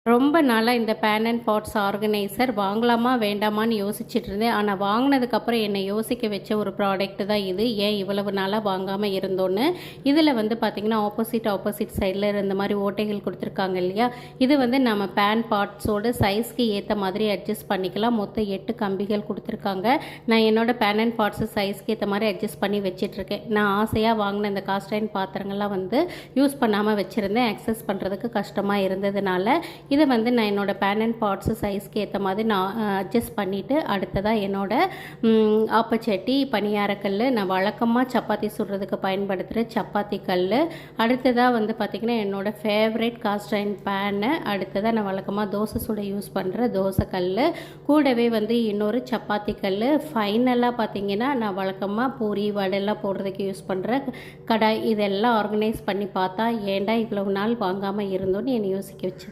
ரொம்ப நாளாக இந்த பேன் அண்ட் பாட்ஸ் ஆர்கனைசர் வாங்கலாமா வேண்டாமான்னு யோசிச்சுட்டு இருந்தேன். ஆனால் வாங்கினதுக்கப்புறம் என்னை யோசிக்க வச்ச ஒரு ப்ராடக்ட் தான் இது. ஏன் இவ்வளவு நாளாக வாங்காமல் இருந்தோன்னு. இதில் வந்து பார்த்திங்கன்னா ஆப்போசிட் சைடில் இந்த மாதிரி ஓட்டைகள் கொடுத்துருக்காங்க இல்லையா. இது வந்து நம்ம பேன் பாட்ஸோட சைஸ்க்கு ஏற்ற மாதிரி அட்ஜஸ்ட் பண்ணிக்கலாம். மொத்தம் 8 கம்பிகள் கொடுத்துருக்காங்க. நான் என்னோடய பேன் அண்ட் பாட்ஸு சைஸ்க்கு ஏற்ற மாதிரி அட்ஜஸ்ட் பண்ணி வச்சிட்ருக்கேன். நான் ஆசையாக வாங்கின இந்த காஸ்ட் அயர்ன் பாத்திரங்கள்லாம் வந்து யூஸ் பண்ணாமல் வச்சுருந்தேன். அக்சஸ் பண்ணுறதுக்கு கஷ்டமாக இருந்ததுனால இதை வந்து நான் என்னோடய பேன் அண்ட் பாட்ஸு சைஸ்க்கு ஏற்ற மாதிரி நான் அட்ஜஸ்ட் பண்ணிவிட்டு அடுத்ததாக என்னோடய ஆப்பச்சட்டி பணியாரக்கல், நான் வழக்கமாக சப்பாத்தி சுடுறதுக்கு பயன்படுத்துகிற சப்பாத்தி கல், அடுத்ததாக வந்து பார்த்திங்கன்னா என்னோடய ஃபேவரட் காஸ்ட் அயர்ன் பேனு, அடுத்ததாக நான் வழக்கமாக தோசை சுட யூஸ் பண்ணுற தோசை கல், கூடவே வந்து இன்னொரு சப்பாத்தி கல், ஃபைனலாக பார்த்திங்கன்னா நான் வழக்கமாக பூரி வடையெல்லாம் போடுறதுக்கு யூஸ் பண்ணுற கடாய். இதெல்லாம் ஆர்கனைஸ் பண்ணி பார்த்தா ஏன்டா இவ்வளவு நாள் வாங்காமல் இருந்தோன்னு என்னை யோசிக்க வச்சு